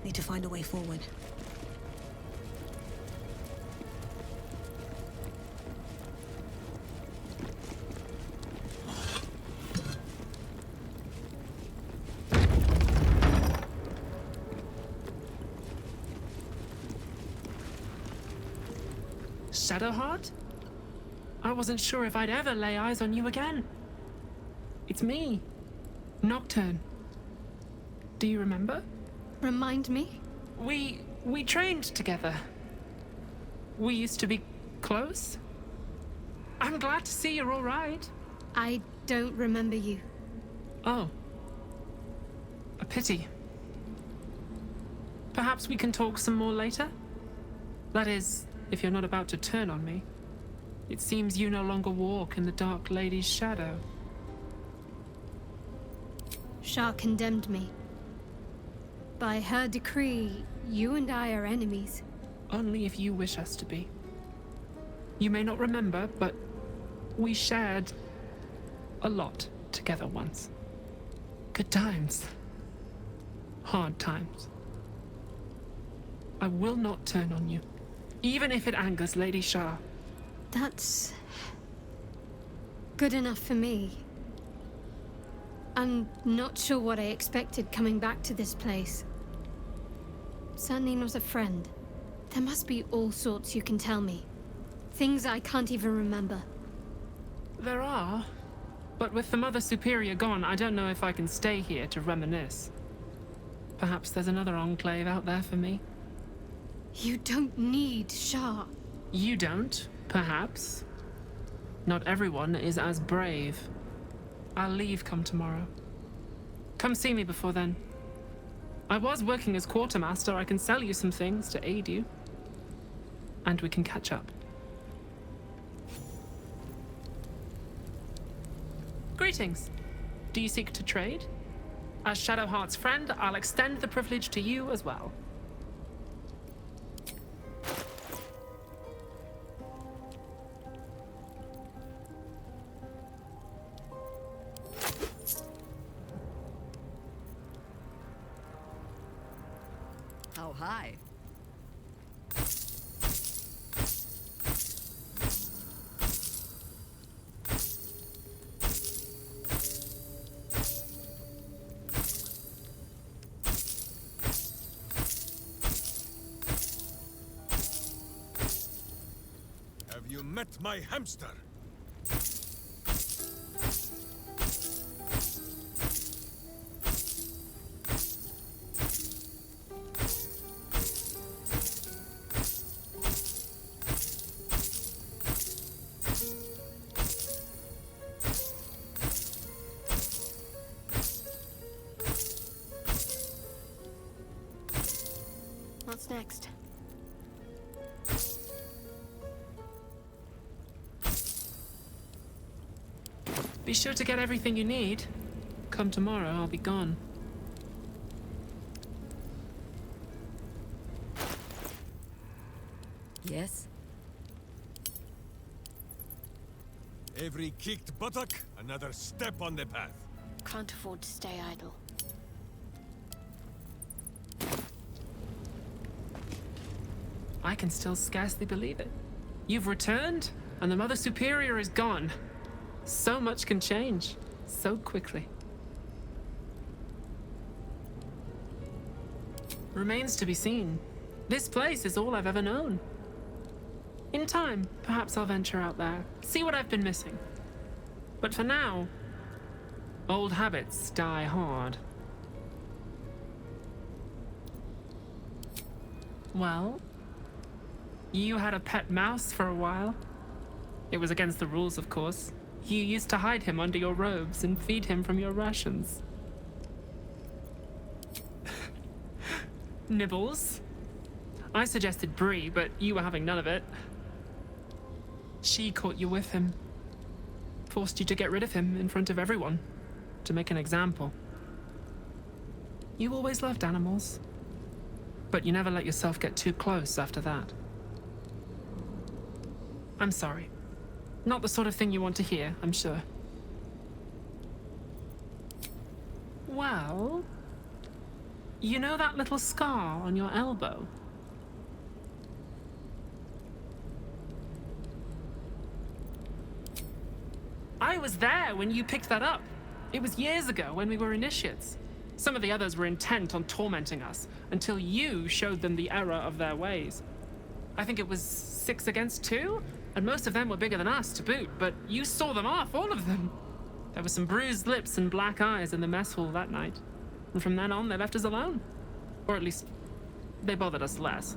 Need to find a way forward. Shadowheart? I wasn't sure if I'd ever lay eyes on you again. It's me, Nocturne. Do you remember? Remind me? We trained together. We used to be close. I'm glad to see you're all right. I don't remember you. Oh. A pity. Perhaps we can talk some more later? That is, if you're not about to turn on me. It seems you no longer walk in the Dark Lady's shadow. Shah condemned me. By her decree, you and I are enemies. Only if you wish us to be. You may not remember, but we shared a lot together once. Good times. Hard times. I will not turn on you, even if it angers Lady Shah. That's good enough for me. I'm not sure what I expected coming back to this place. Certainly not a friend. There must be all sorts you can tell me. Things I can't even remember. There are, but with the Mother Superior gone, I don't know if I can stay here to reminisce. Perhaps there's another enclave out there for me. You don't need Shah. You don't, perhaps. Not everyone is as brave. I'll leave come tomorrow. Come see me before then. I was working as quartermaster. I can sell you some things to aid you. And we can catch up. Greetings. Do you seek to trade? As Shadowheart's friend, I'll extend the privilege to you as well. How high? Have you met my hamster? What's next? Be sure to get everything you need. Come tomorrow, I'll be gone. Yes? Every kicked buttock, another step on the path. Can't afford to stay idle. I can still scarcely believe it. You've returned, and the Mother Superior is gone. So much can change, so quickly. Remains to be seen. This place is all I've ever known. In time, perhaps I'll venture out there, see what I've been missing. But for now, old habits die hard. Well, you had a pet mouse for a while. It was against the rules, of course. You used to hide him under your robes and feed him from your rations. Nibbles. I suggested Brie, but you were having none of it. She caught you with him. Forced you to get rid of him in front of everyone. To make an example. You always loved animals. But you never let yourself get too close after that. I'm sorry. Not the sort of thing you want to hear, I'm sure. You know that little scar on your elbow? I was there when you picked that up. It was years ago when we were initiates. Some of the others were intent on tormenting us until you showed them the error of their ways. I think it was 6 against 2, and most of them were bigger than us to boot, but you saw them off, all of them. There were some bruised lips and black eyes in the mess hall that night, and from then on they left us alone. Or at least, they bothered us less.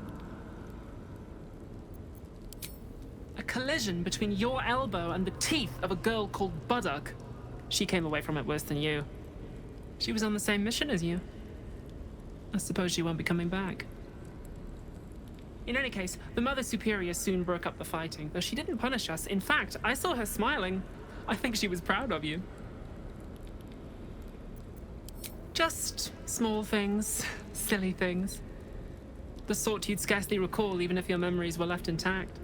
A collision between your elbow and the teeth of a girl called Baldur. She came away from it worse than you. She was on the same mission as you. I suppose she won't be coming back. In any case, the Mother Superior soon broke up the fighting, though she didn't punish us. In fact, I saw her smiling. I think she was proud of you. Just small things, silly things. The sort you'd scarcely recall even if your memories were left intact.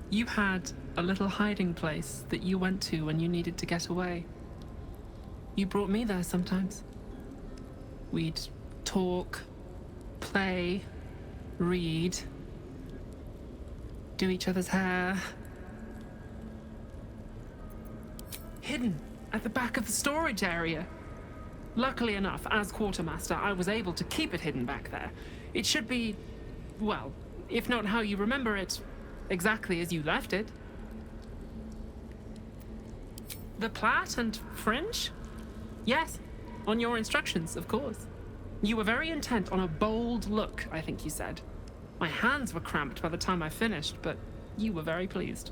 You had a little hiding place that you went to when you needed to get away. You brought me there sometimes. We'd talk, play, read, do each other's hair. Hidden at the back of the storage area. Luckily enough, as quartermaster, I was able to keep it hidden back there. It should be, well, if not how you remember it, exactly as you left it. The plait and fringe? Yes, on your instructions, of course. You were very intent on a bold look, I think you said. My hands were cramped by the time I finished, but you were very pleased.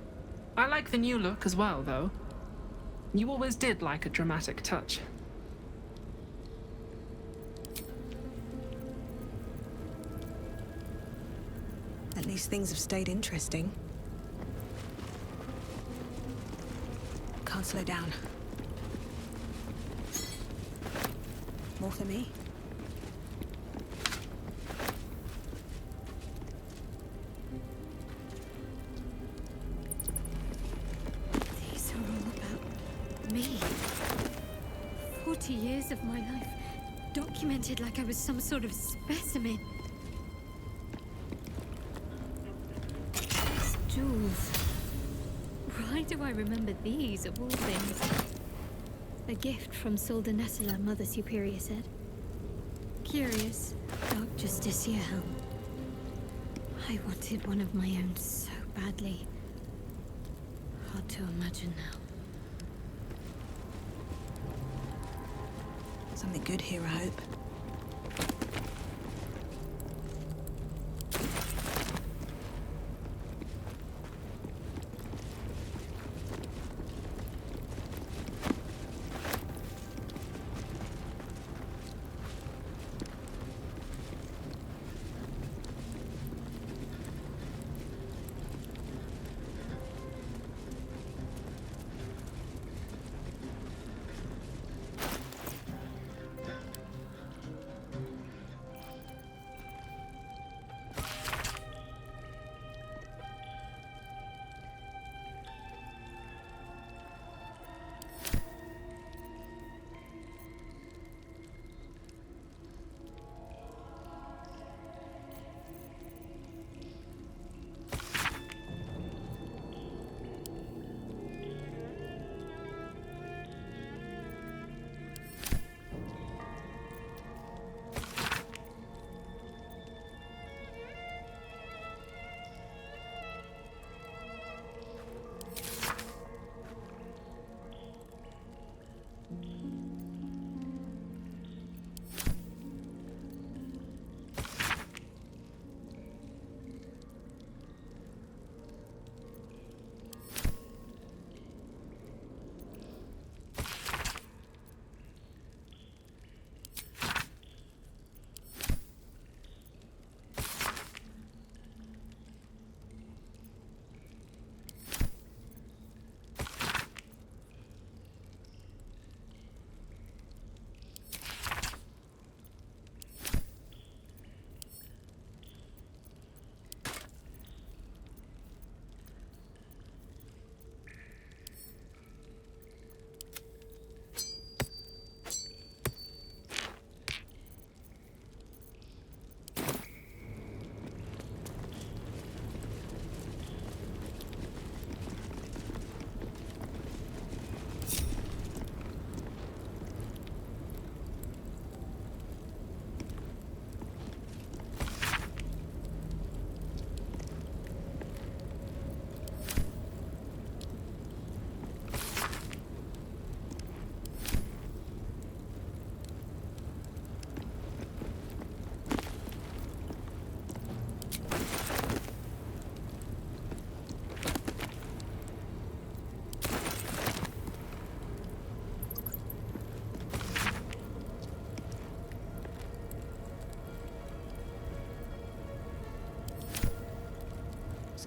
I like the new look as well, though. You always did like a dramatic touch. At least things have stayed interesting. Can't slow down. More for me? These are all about me. 40 years of my life, documented like I was some sort of specimen. These jewels. Why do I remember these, of all things? A gift from Solda Nessela, Mother Superior said. Curious, Dark Justicia helm. I wanted one of my own so badly. Hard to imagine now. Something good here, I hope.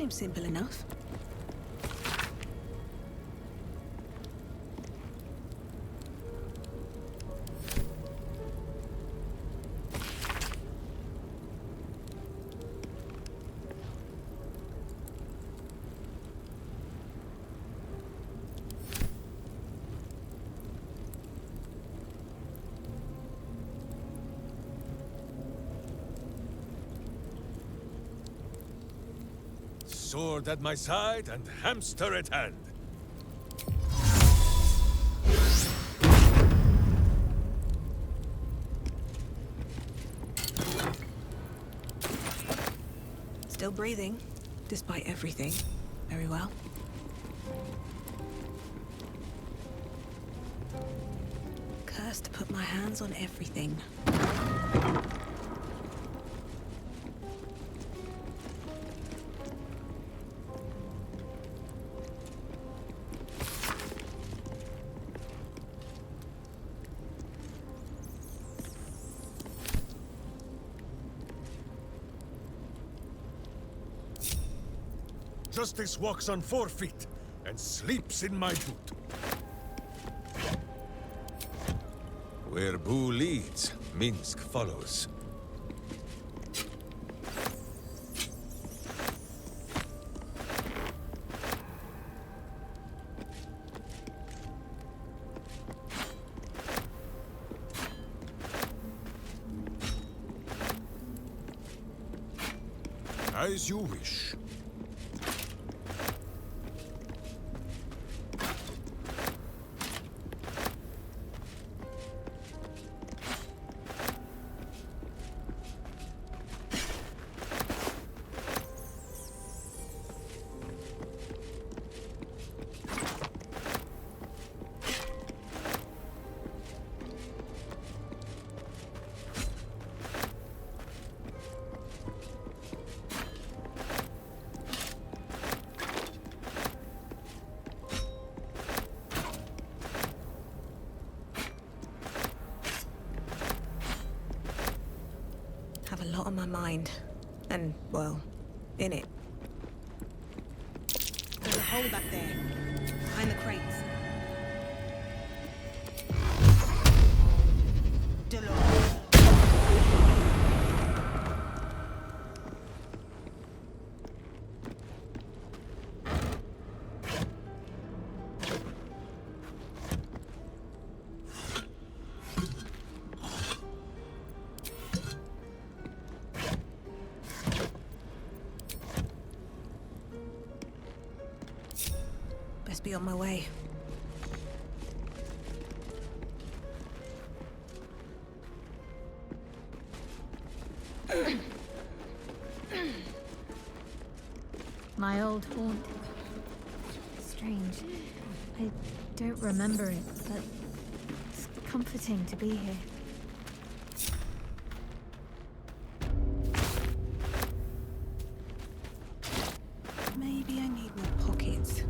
Seems simple enough. Sword at my side and hamster at hand. Still breathing, despite everything. Very well. Cursed to put my hands on everything. Justice walks on 4 feet and sleeps in my boot. Where Boo leads, Minsk follows. As you wish. Have a lot on my mind. And, well, in it. There's a hole back there, behind the crates. Best be on my way. My old haunt. Strange. I don't remember it, but it's comforting to be here. Maybe I need more pockets.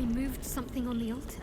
I moved something on the altar.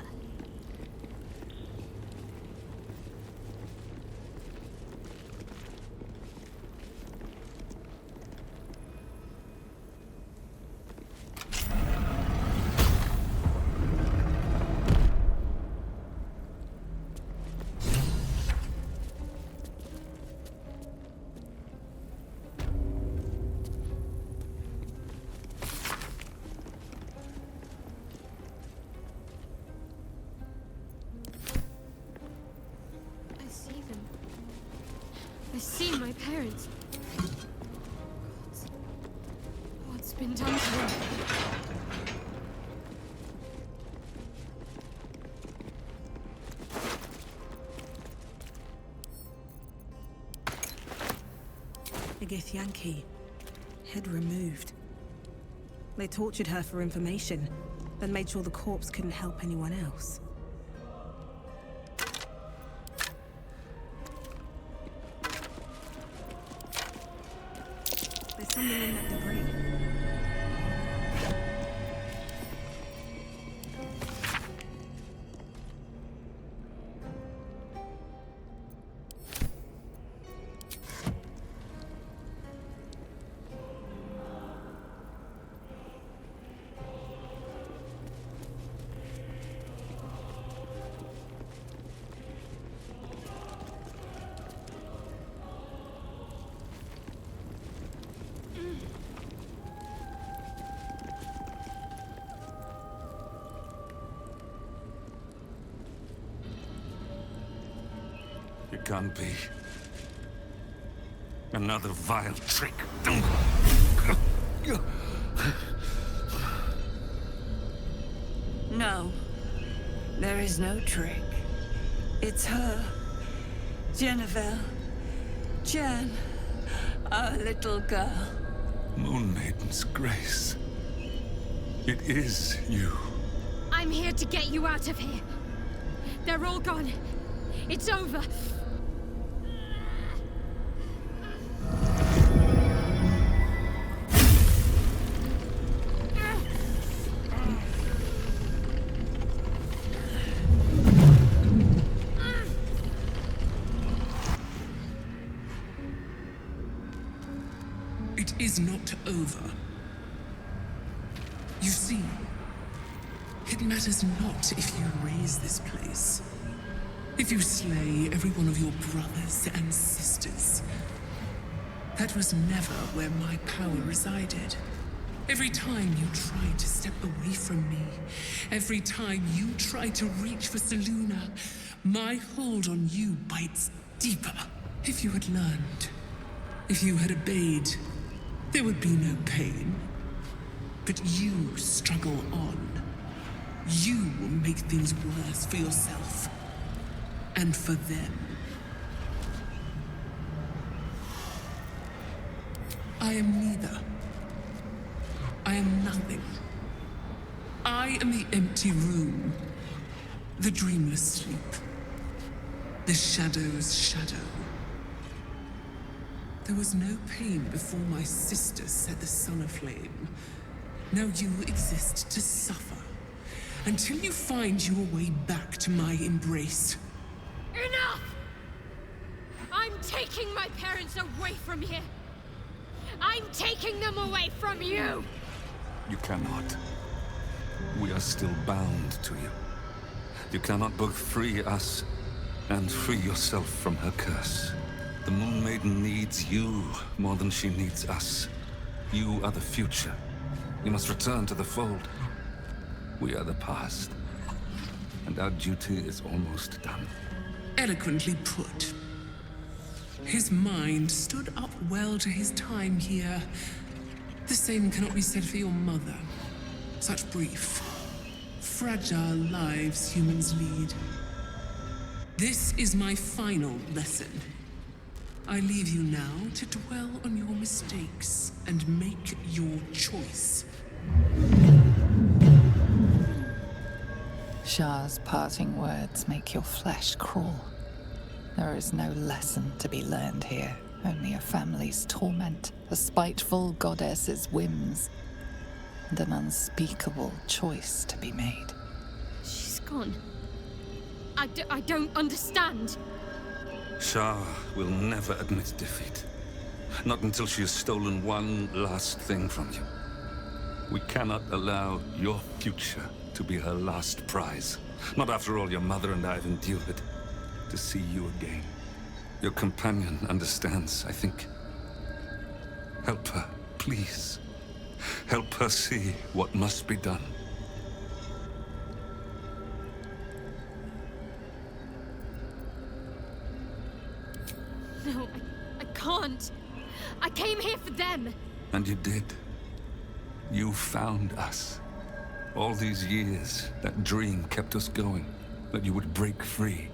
I see my parents. What's been done to them? Igith Yankee. Head removed. They tortured her for information, then made sure the corpse couldn't help anyone else. There's something in that debris. It can't be. Another vile trick. No. There is no trick. It's her. Jennifer. Jen. Our little girl. Moon Maiden's grace. It is you. I'm here to get you out of here. They're all gone. It's over. It is not over. You see, it matters not if you raise this place. If you slay every one of your brothers and sisters. That was never where my power resided. Every time you tried to step away from me, every time you tried to reach for Selûne, my hold on you bites deeper. If you had learned, if you had obeyed, there would be no pain. But you struggle on. You will make things worse for yourself. And for them. I am neither. I am nothing. I am the empty room. The dreamless sleep. The shadow's shadow. There was no pain before my sister set the sun aflame. Now you exist to suffer. Until you find your way back to my embrace. Enough! I'm taking my parents away from here. I'm taking them away from you. You cannot. We are still bound to you. You cannot both free us and free yourself from her curse. The Moon Maiden needs you more than she needs us. You are the future. You must return to the fold. We are the past. And our duty is almost done. Eloquently put. His mind stood up well to his time here. The same cannot be said for your mother. Such brief, fragile lives humans lead. This is my final lesson. I leave you now to dwell on your mistakes and make your choice. Shah's parting words make your flesh crawl. There is no lesson to be learned here, only a family's torment, a spiteful goddess's whims. and an unspeakable choice to be made. She's gone. I don't understand. Shah will never admit defeat. Not until she has stolen one last thing from you. We cannot allow your future to be her last prize. Not after all your mother and I have endured. To see you again. Your companion understands, I think. Help her, please. Help her see what must be done. No, I can't. I came here for them. And you did. You found us. All these years, that dream kept us going. That you would break free.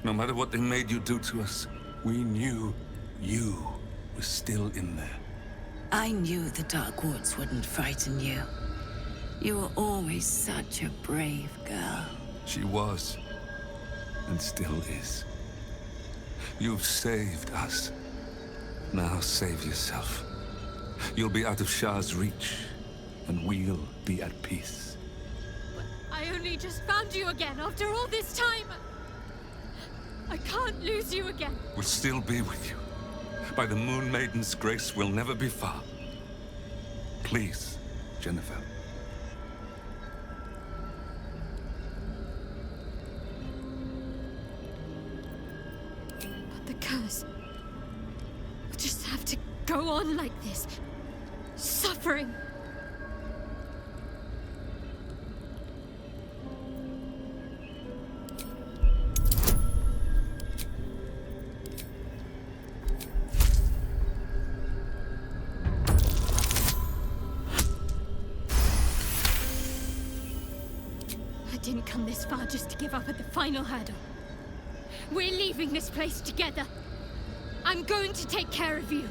No matter what they made you do to us, we knew you were still in there. I knew the Dark Woods wouldn't frighten you. You were always such a brave girl. She was, and still is. You've saved us. Now save yourself. You'll be out of Shah's reach, and we'll be at peace. But I only just found you again after all this time. I can't lose you again. We'll still be with you. By the Moon Maiden's grace, we'll never be far. Please, Jennifer. But the curse will just have to go on like this. Suffering. I didn't come this far just to give up at the final hurdle. We're leaving this place together. I'm going to take care of you.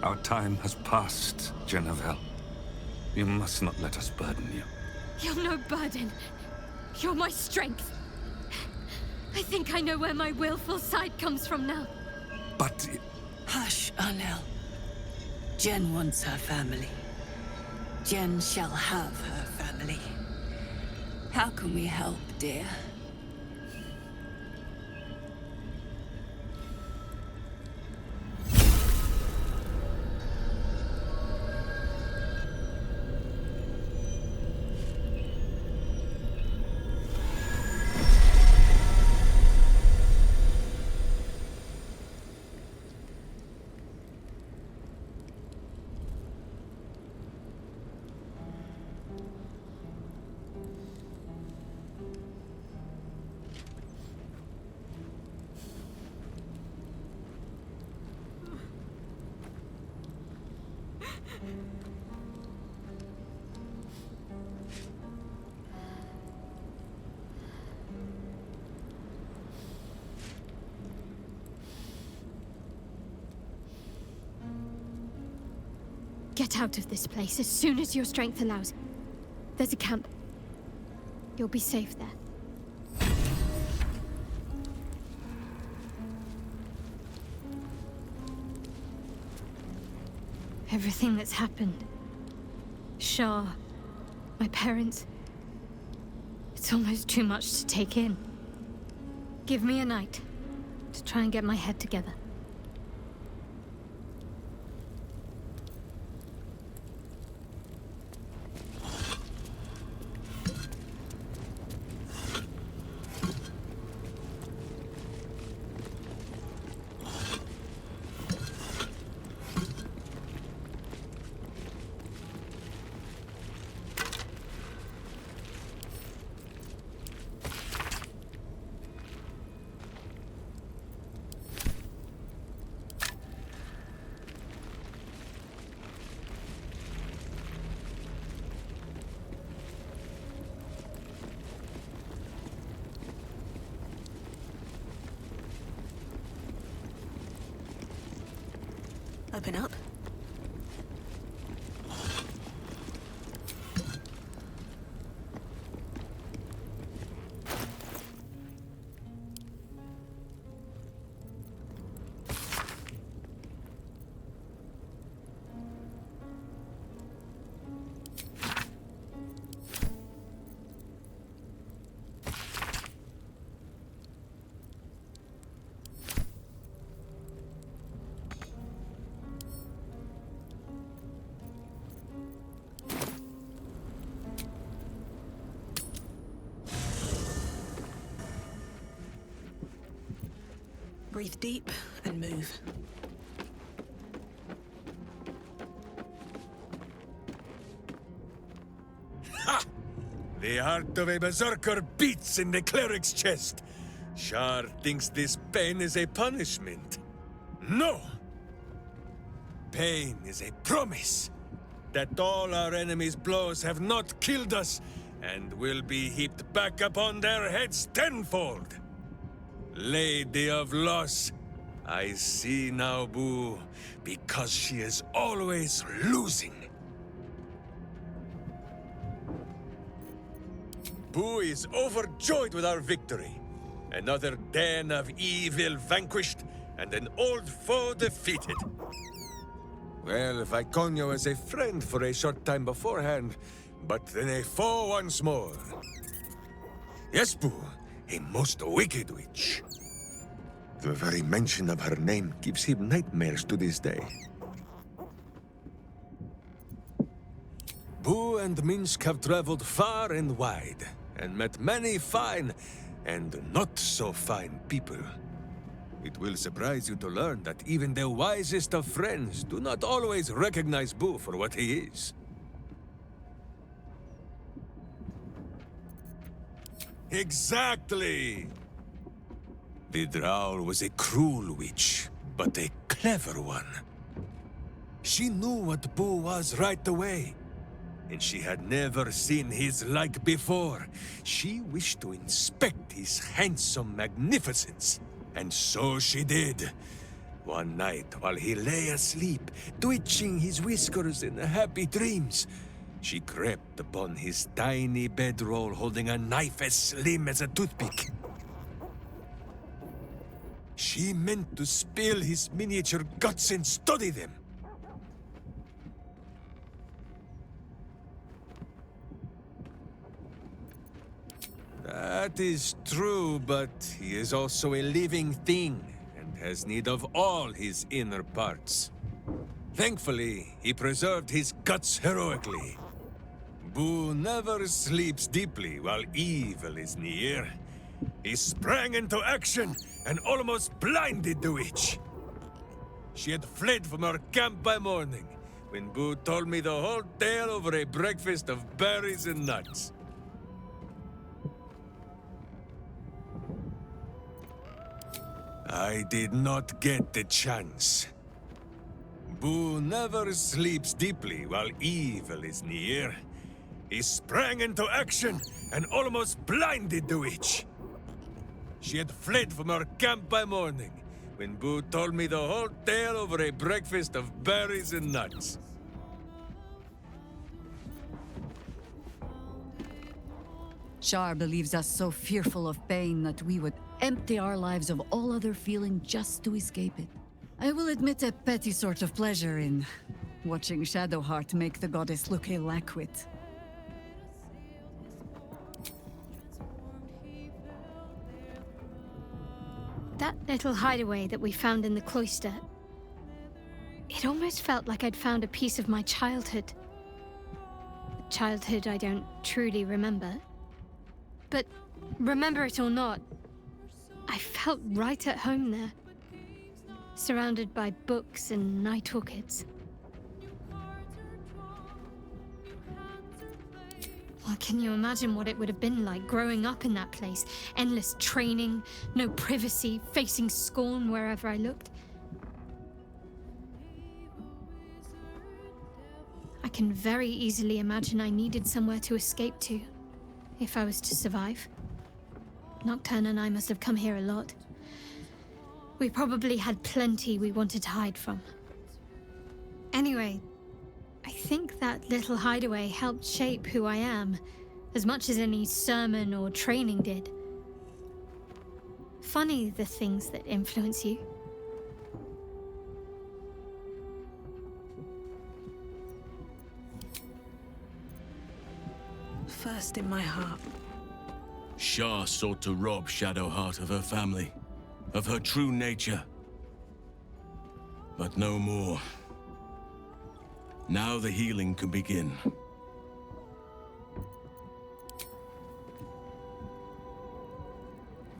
Our time has passed, Jennifer. You must not let us burden you. You're no burden. You're my strength. I think I know where my willful side comes from now. But... Hush, Arnel. Jen wants her family. Jen shall have her family. How can we help, dear? Get out of this place as soon as your strength allows. There's a camp. You'll be safe there. Everything that's happened. Shah, my parents. It's almost too much to take in. Give me a night to try and get my head together. Open up. Breathe deep and move. Ha! The heart of a berserker beats in the cleric's chest. Shar thinks this pain is a punishment. No! Pain is a promise that all our enemies' blows have not killed us and will be heaped back upon their heads tenfold. Lady of Loss, I see now, Boo, because she is always losing. Boo is overjoyed with our victory. Another den of evil vanquished, and an old foe defeated. Well, Viconio was a friend for a short time beforehand, but then a foe once more. Yes, Boo, a most wicked witch. The very mention of her name gives him nightmares to this day. Boo and Minsk have traveled far and wide, and met many fine and not so fine people. It will surprise you to learn that even the wisest of friends do not always recognize Boo for what he is. Exactly! The Drow was a cruel witch, but a clever one. She knew what Boo was right away, and she had never seen his like before. She wished to inspect his handsome magnificence, and so she did. One night, while he lay asleep, twitching his whiskers in happy dreams, she crept upon his tiny bedroll holding a knife as slim as a toothpick. She meant to spill his miniature guts and study them. That is true, but he is also a living thing and has need of all his inner parts. Thankfully, he preserved his guts heroically. Boo never sleeps deeply while evil is near. He sprang into action and almost blinded the witch. She had fled from her camp by morning, when Boo told me the whole tale over a breakfast of berries and nuts. I did not get the chance. Boo never sleeps deeply while evil is near. He sprang into action and almost blinded the witch. She had fled from her camp by morning, when Boo told me the whole tale over a breakfast of berries and nuts. Shar believes us so fearful of pain that we would empty our lives of all other feeling just to escape it. I will admit a petty sort of pleasure in watching Shadowheart make the goddess look ill-acquit. That little hideaway that we found in the cloister, it almost felt like I'd found a piece of my childhood. A childhood I don't truly remember. But remember it or not, I felt right at home there, surrounded by books and night orchids. Well, can you imagine what it would have been like growing up in that place? Endless training, no privacy, facing scorn wherever I looked. I can very easily imagine I needed somewhere to escape to, if I was to survive. Nocturne and I must have come here a lot. We probably had plenty we wanted to hide from. Anyway, I think that little hideaway helped shape who I am, as much as any sermon or training did. Funny the things that influence you. First in my heart. Shar sought to rob Shadowheart of her family, of her true nature. But no more. Now the healing can begin.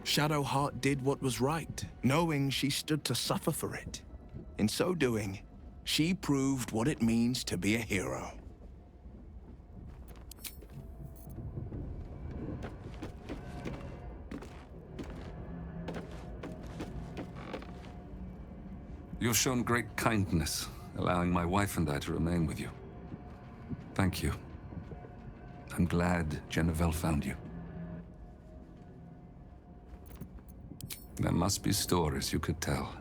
Shadowheart did what was right, knowing she stood to suffer for it. In so doing, she proved what it means to be a hero. You've shown great kindness, allowing my wife and I to remain with you. Thank you. I'm glad Jennifer found you. There must be stories you could tell,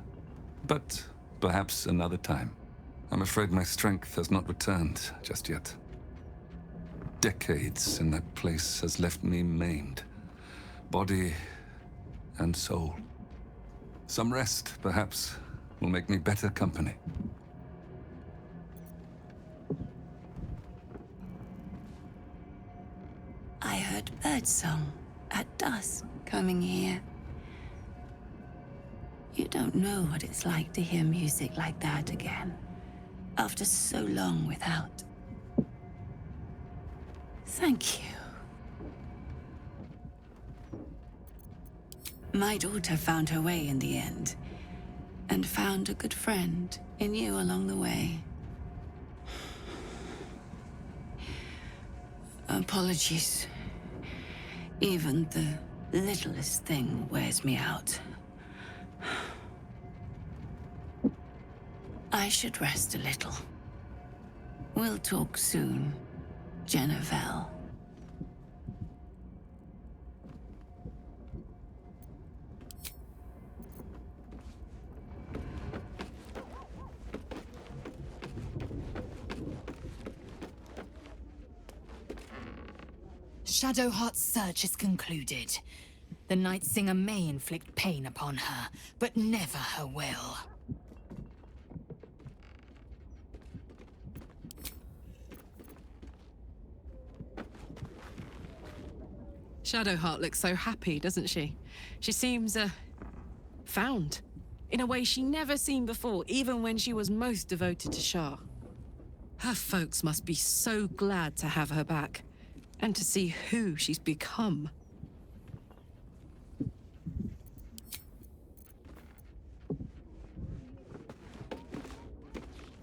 but perhaps another time. I'm afraid my strength has not returned just yet. Decades in that place has left me maimed, body and soul. Some rest, perhaps, will make me better company. I heard birdsong at dusk coming here. You don't know what it's like to hear music like that again, after so long without. Thank you. My daughter found her way in the end, and found a good friend in you along the way. Apologies. Even the littlest thing wears me out. I should rest a little. We'll talk soon, Jennifer. Shadowheart's search is concluded. The Night Singer may inflict pain upon her, but never her will. Shadowheart looks so happy, doesn't she? She seems, found. In a way she never seen before, even when she was most devoted to Shah. Her folks must be so glad to have her back, and to see who she's become.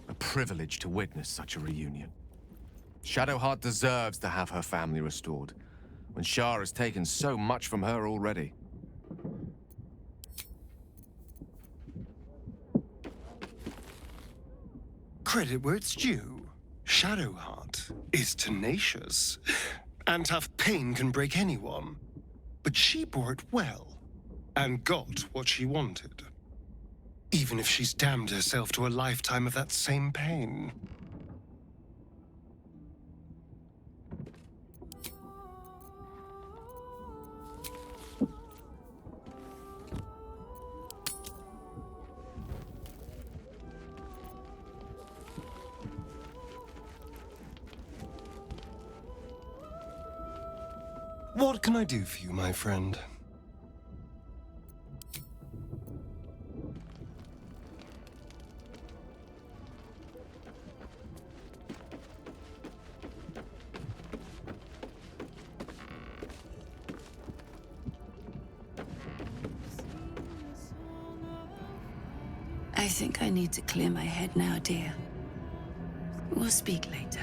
A privilege to witness such a reunion. Shadowheart deserves to have her family restored, when Shah has taken so much from her already. Credit where it's due. Shadowheart is tenacious, and tough pain can break anyone. But she bore it well, and got what she wanted. Even if she's damned herself to a lifetime of that same pain. What can I do for you, my friend? I think I need to clear my head now, dear. We'll speak later.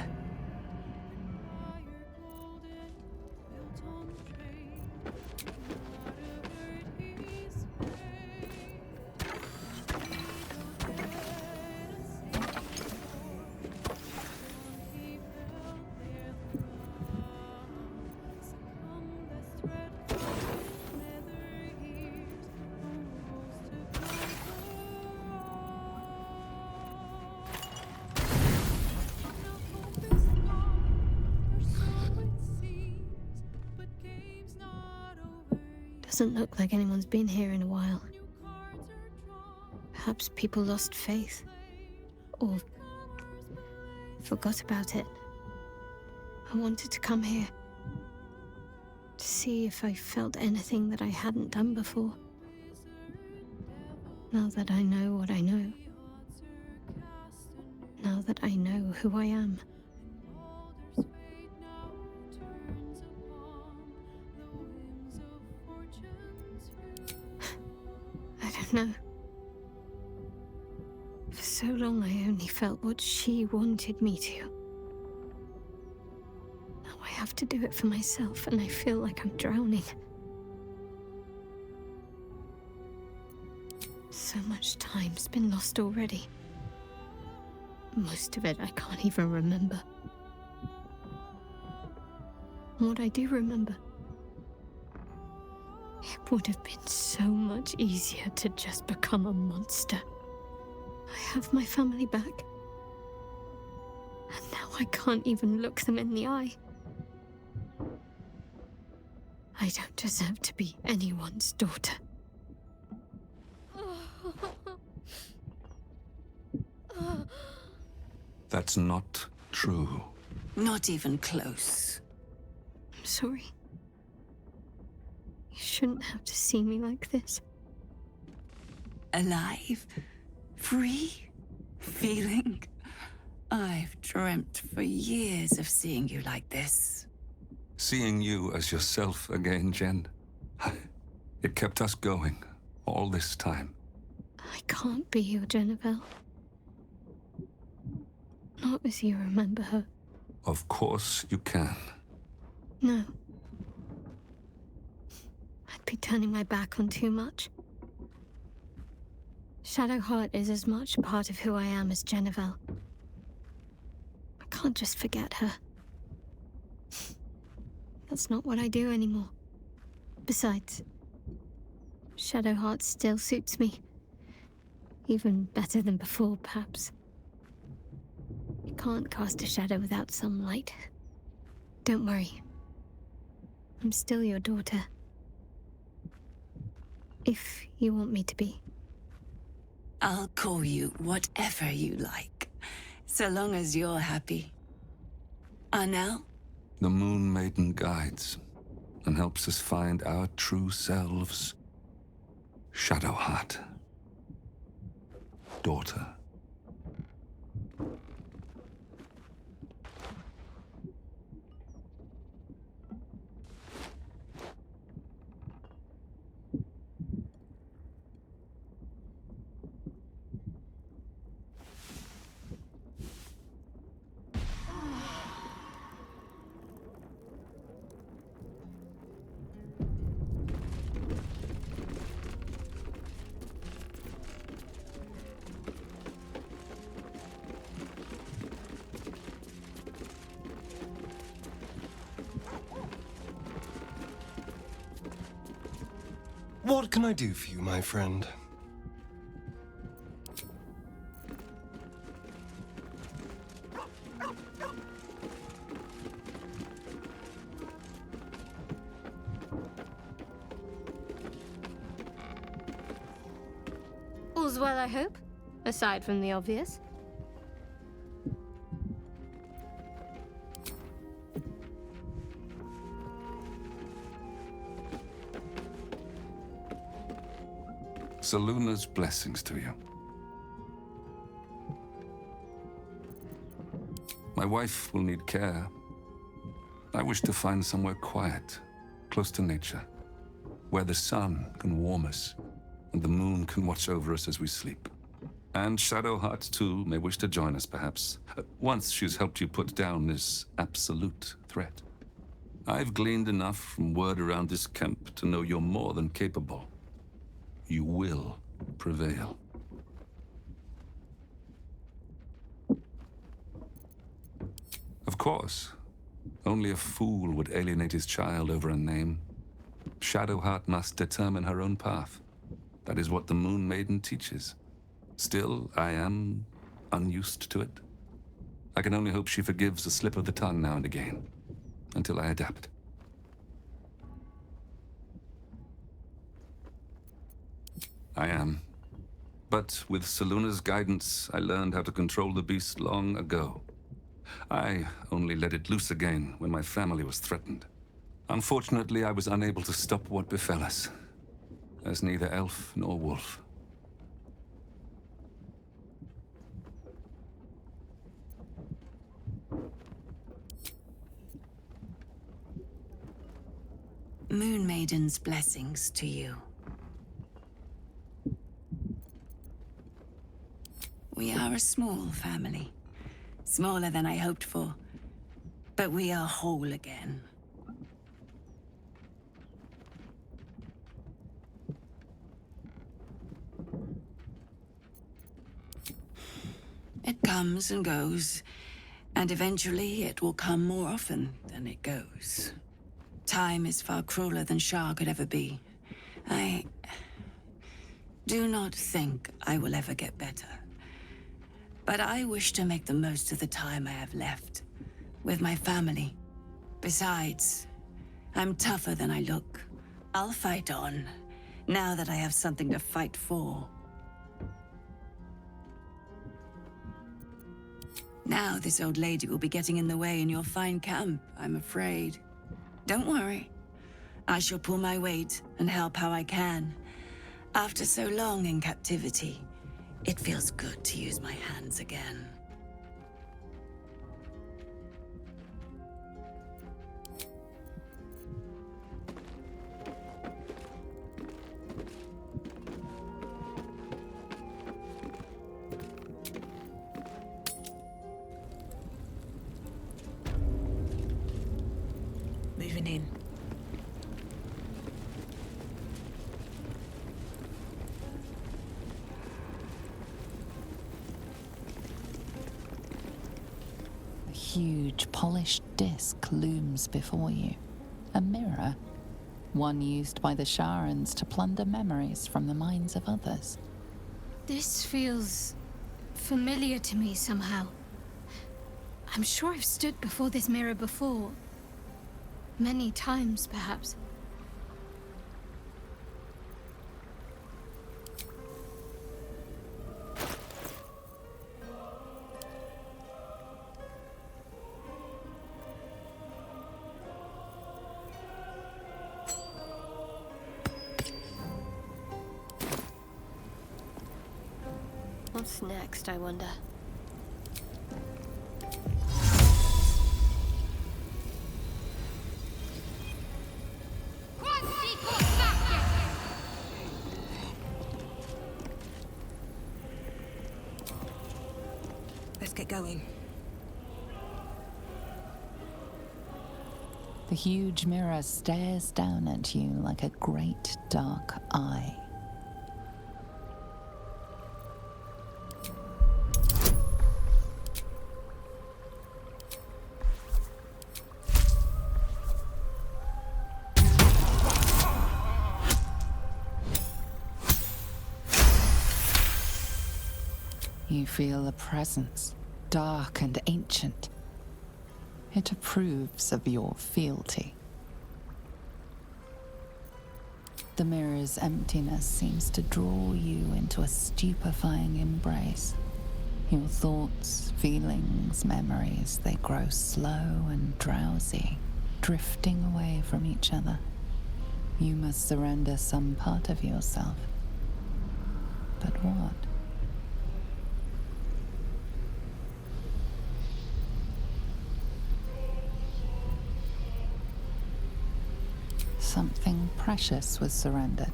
Doesn't look like anyone's been here in a while. Perhaps people lost faith. Or forgot about it. I wanted to come here. To see if I felt anything that I hadn't done before. Now that I know what I know. Now that I know who I am. No. For so long I only felt what she wanted me to. Now I have to do it for myself, and I feel like I'm drowning. So much time's been lost already. Most of it I can't even remember. And what I do remember, it would have been so much easier to just become a monster. I have my family back. And now I can't even look them in the eye. I don't deserve to be anyone's daughter. That's not true. Not even close. I'm sorry. You shouldn't have to see me like this. Alive? Free? Feeling? I've dreamt for years of seeing you like this. Seeing you as yourself again, Jen. It kept us going all this time. I can't be your Jennifer. Not as you remember her. Of course you can. No. I'd be turning my back on too much. Shadowheart is as much a part of who I am as Jennifer. I can't just forget her. That's not what I do anymore. Besides, Shadowheart still suits me. Even better than before, perhaps. You can't cast a shadow without some light. Don't worry. I'm still your daughter. If you want me to be. I'll call you whatever you like, so long as you're happy. Arnell? The Moon Maiden guides and helps us find our true selves. Shadowheart. Daughter. What can I do for you, my friend? All's well, I hope, aside from the obvious. Seluna's blessings to you. My wife will need care. I wish to find somewhere quiet, close to nature, where the sun can warm us and the moon can watch over us as we sleep. And Shadowheart, too, may wish to join us, perhaps, once she's helped you put down this absolute threat. I've gleaned enough from word around this camp to know you're more than capable. You will prevail. Of course, only a fool would alienate his child over a name. Shadowheart must determine her own path. That is what the Moon Maiden teaches. Still, I am unused to it. I can only hope she forgives a slip of the tongue now and again, until I adapt. I am. But with Seluna's guidance, I learned how to control the beast long ago. I only let it loose again when my family was threatened. Unfortunately, I was unable to stop what befell us, as neither elf nor wolf. Moon Maiden's blessings to you. We are a small family. Smaller than I hoped for. But we are whole again. It comes and goes, and eventually it will come more often than it goes. Time is far crueler than Shah could ever be. I do not think I will ever get better. But I wish to make the most of the time I have left with my family. Besides, I'm tougher than I look. I'll fight on, now that I have something to fight for. Now this old lady will be getting in the way in your fine camp, I'm afraid. Don't worry. I shall pull my weight and help how I can. After so long in captivity, it feels good to use my hands again. Moving in. A huge, polished disc looms before you. A mirror. One used by the Sharans to plunder memories from the minds of others. This feels familiar to me somehow. I'm sure I've stood before this mirror before. Many times, perhaps. What's next, I wonder? Let's get going. The huge mirror stares down at you like a great dark eye. You feel a presence, dark and ancient. It approves of your fealty. The mirror's emptiness seems to draw you into a stupefying embrace. Your thoughts, feelings, memories, they grow slow and drowsy, drifting away from each other. You must surrender some part of yourself. But what? Something precious was surrendered.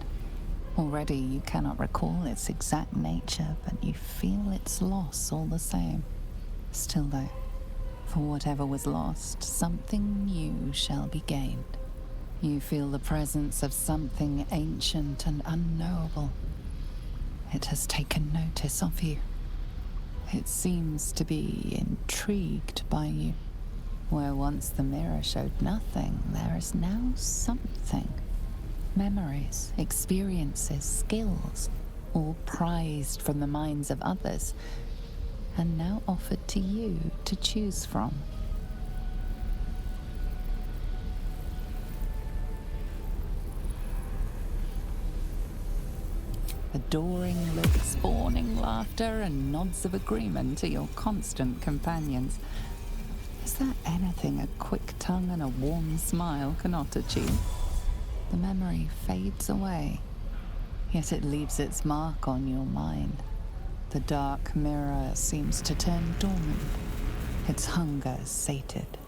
Already you cannot recall its exact nature, but you feel its loss all the same. Still though, for whatever was lost, something new shall be gained. You feel the presence of something ancient and unknowable. It has taken notice of you. It seems to be intrigued by you. Where once the mirror showed nothing, there is now something. Memories, experiences, skills, all prized from the minds of others, and now offered to you to choose from. Adoring looks, fawning laughter, and nods of agreement are your constant companions. Is there anything a quick tongue and a warm smile cannot achieve? The memory fades away, yet it leaves its mark on your mind. The dark mirror seems to turn dormant, its hunger sated.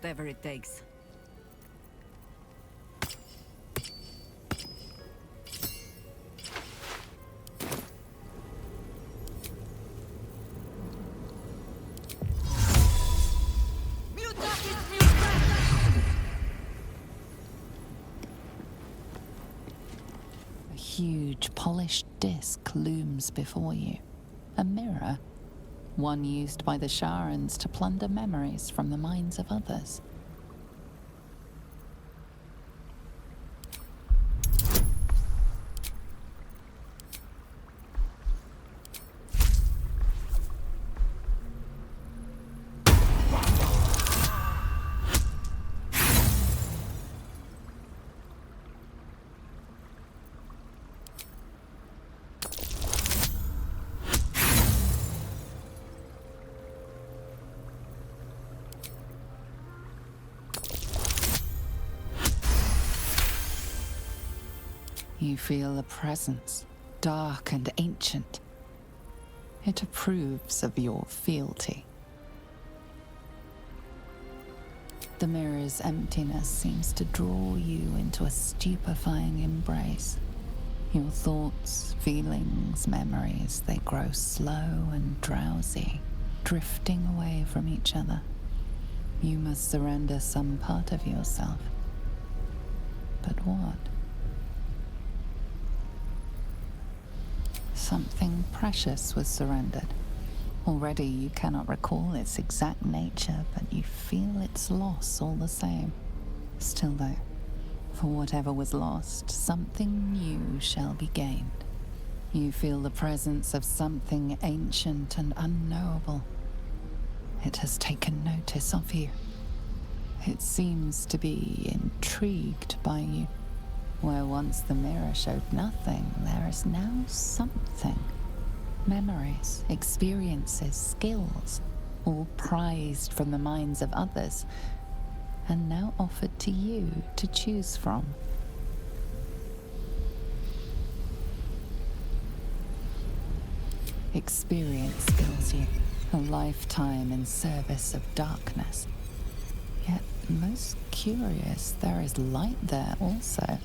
whatever it takes. A huge, polished disc looms before you. A mirror. One used by the Sharans to plunder memories from the minds of others. You feel a presence, dark and ancient. It approves of your fealty. The mirror's emptiness seems to draw you into a stupefying embrace. Your thoughts, feelings, memories, they grow slow and drowsy, drifting away from each other. You must surrender some part of yourself. But what? Something precious was surrendered. Already you cannot recall its exact nature, but you feel its loss all the same. Still though, for whatever was lost, something new shall be gained. You feel the presence of something ancient and unknowable. It has taken notice of you. It seems to be intrigued by you. Where once the mirror showed nothing, there is now something. Memories, experiences, skills, all prized from the minds of others, and now offered to you to choose from. Experience fills you, a lifetime in service of darkness. Yet, most curious, there is light there also.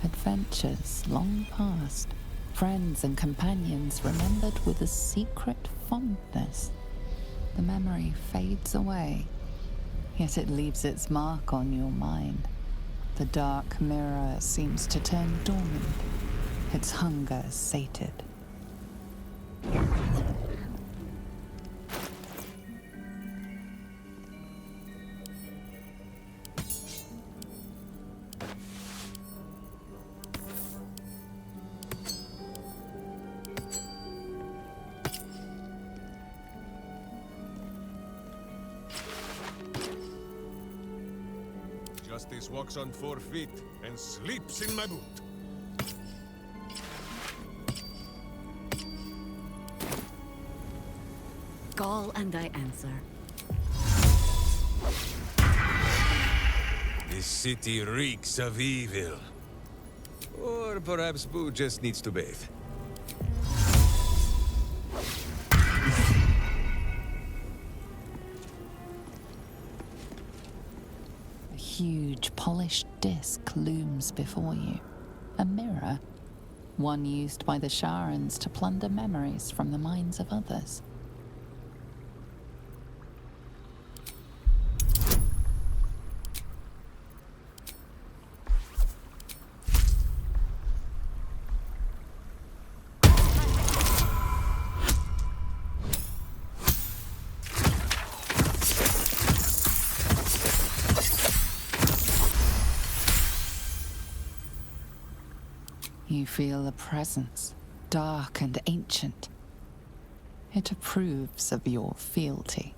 Adventures long past, friends and companions remembered with a secret fondness. The memory fades away, yet it leaves its mark on your mind. The dark mirror seems to turn dormant, its hunger sated. Justice walks on 4 feet and sleeps in my boot. Call and I answer. This city reeks of evil. Or perhaps Boo just needs to bathe. A huge, polished disc looms before you. A mirror. One used by the Sharans to plunder memories from the minds of others. You feel a presence, dark and ancient. It approves of your fealty.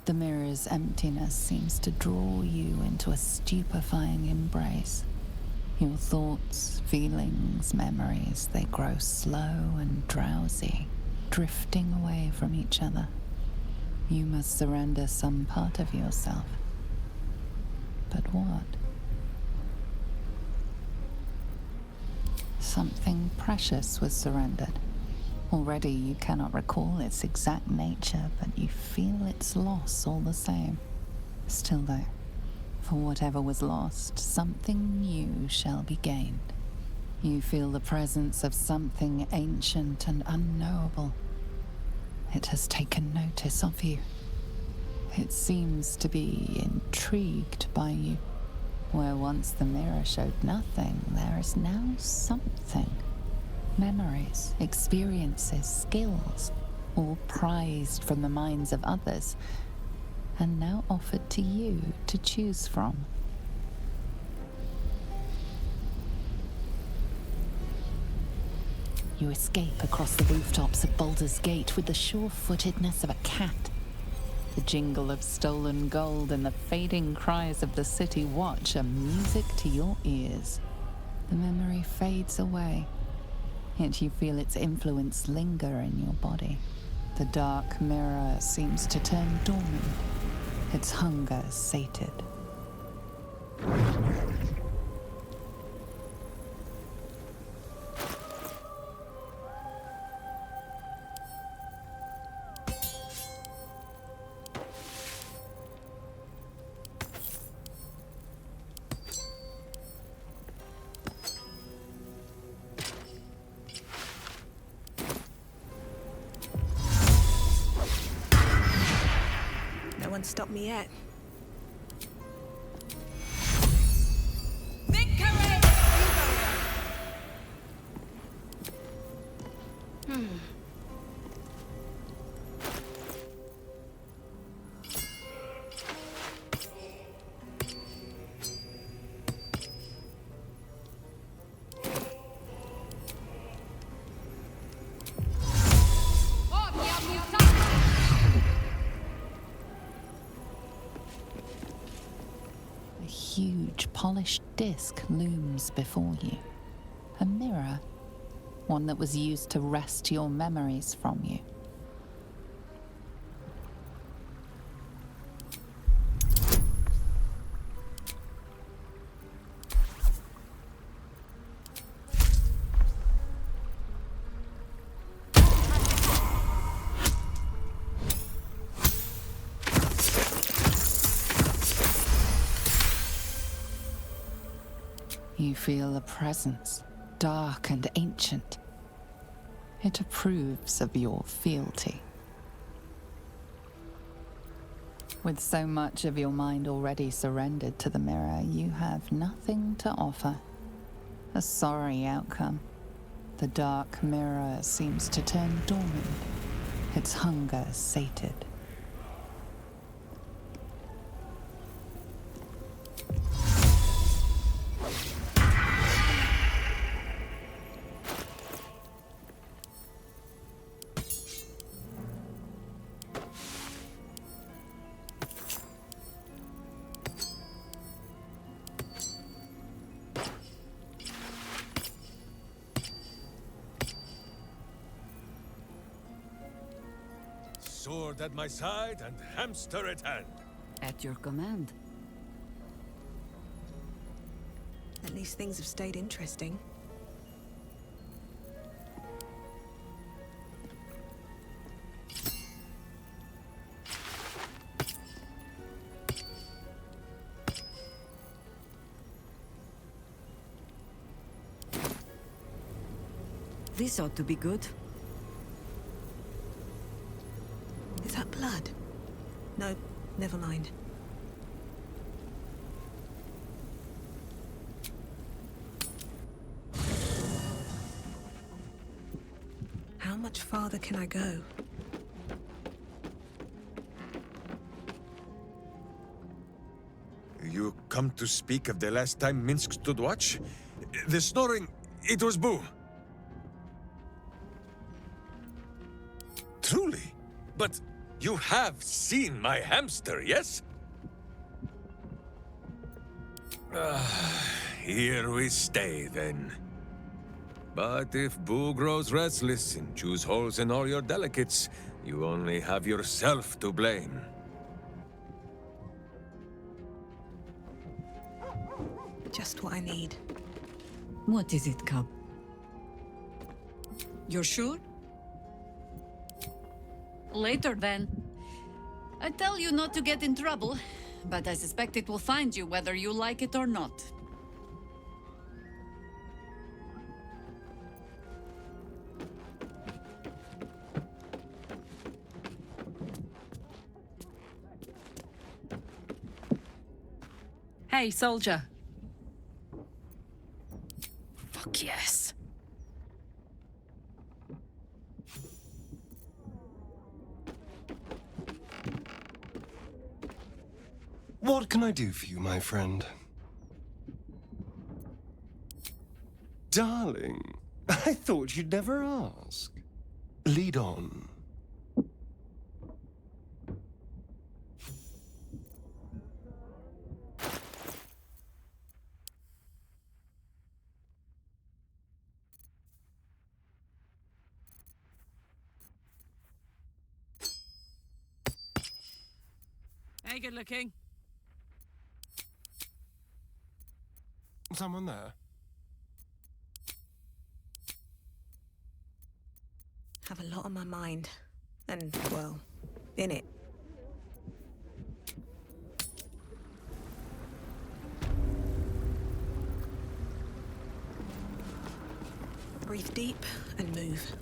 The mirror's emptiness seems to draw you into a stupefying embrace. Your thoughts, feelings, memories, they grow slow and drowsy, drifting away from each other. You must surrender some part of yourself. But what? Something precious was surrendered. Already you cannot recall its exact nature, but you feel its loss all the same. Still though, for whatever was lost, something new shall be gained. You feel the presence of something ancient and unknowable. It has taken notice of you. It seems to be intrigued by you. Where once the mirror showed nothing, there is now something. Memories, experiences, skills, all prized from the minds of others, and now offered to you to choose from. You escape across the rooftops of Baldur's Gate with the sure-footedness of a cat. The jingle of stolen gold and the fading cries of the city watch are music to your ears. The memory fades away, yet you feel its influence linger in your body. The dark mirror seems to turn dormant, its hunger sated. No one stopped me yet. A huge, polished disc looms before you. A mirror, one that was used to wrest your memories from you. You feel a presence, dark and ancient. It approves of your fealty. With so much of your mind already surrendered to the mirror, you have nothing to offer. A sorry outcome. The dark mirror seems to turn dormant, its hunger sated. Sword at my side and hamster at hand. At your command. At least things have stayed interesting. This ought to be good. Is that blood? No, never mind. How much farther can I go? You come to speak of the last time Minsk stood watch? The snoring, it was Boo. Truly? But you have seen my hamster, yes? Here we stay, then. But if Boo grows restless and chews holes in all your delicates, you only have yourself to blame. Just what I need. What is it, cub? You're sure? Later, then. I tell you not to get in trouble, but I suspect it will find you whether you like it or not. Hey, soldier. Fuck yes. What can I do for you, my friend? Darling, I thought you'd never ask. Lead on. Hey, good looking. Someone there? Have a lot on my mind. And, well, in it. Breathe deep and move.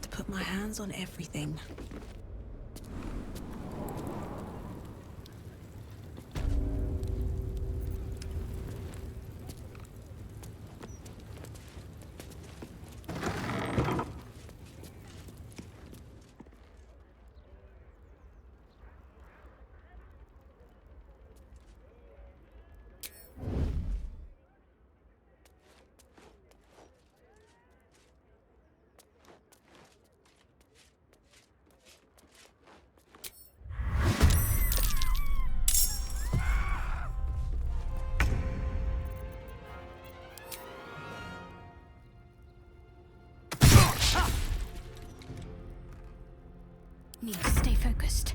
To put my hands on everything. Need to stay focused.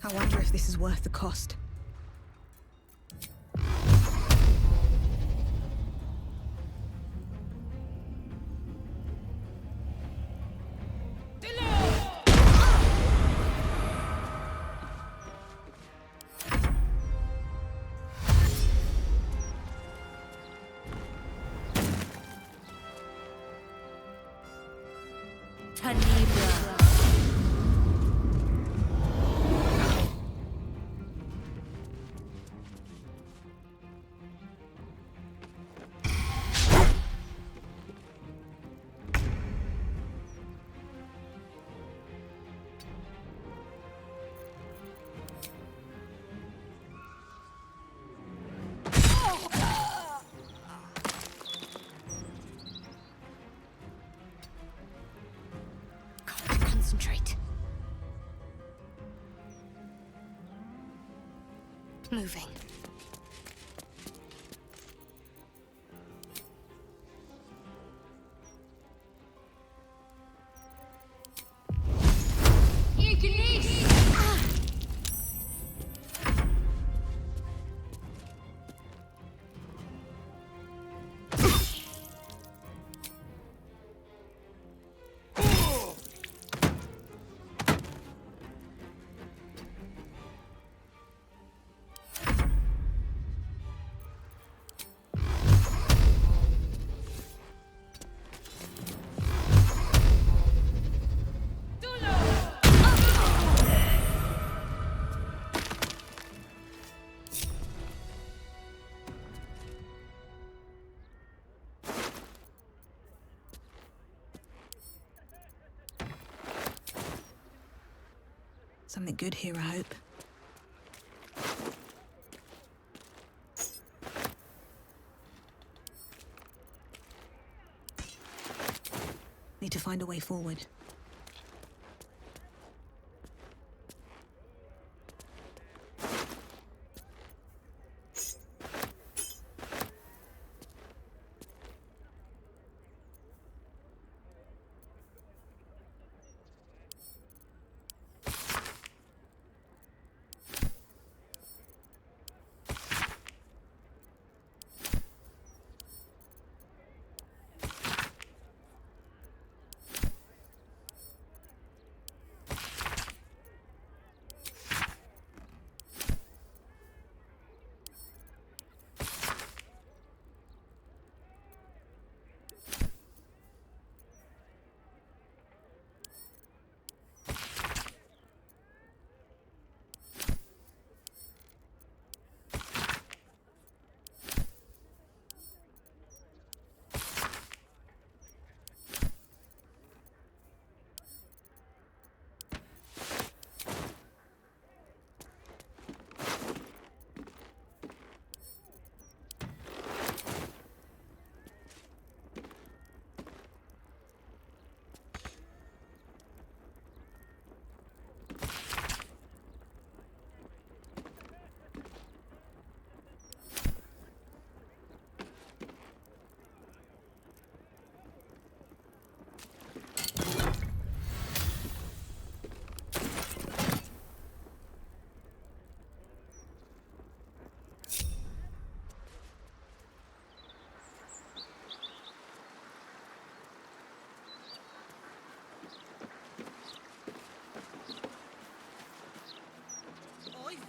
I wonder if this is worth the cost. Concentrate. moving. Something good here, I hope. Need to find a way forward.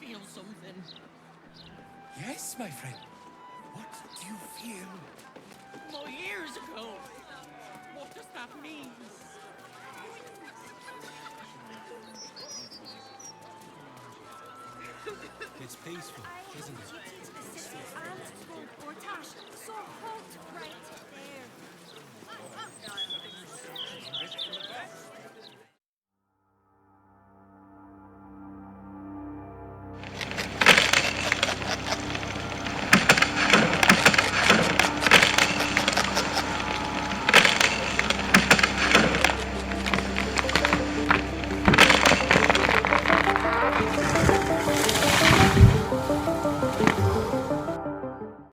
Feel something. Yes, my friend. What do you feel? More years ago. What does that mean? It's peaceful, isn't it?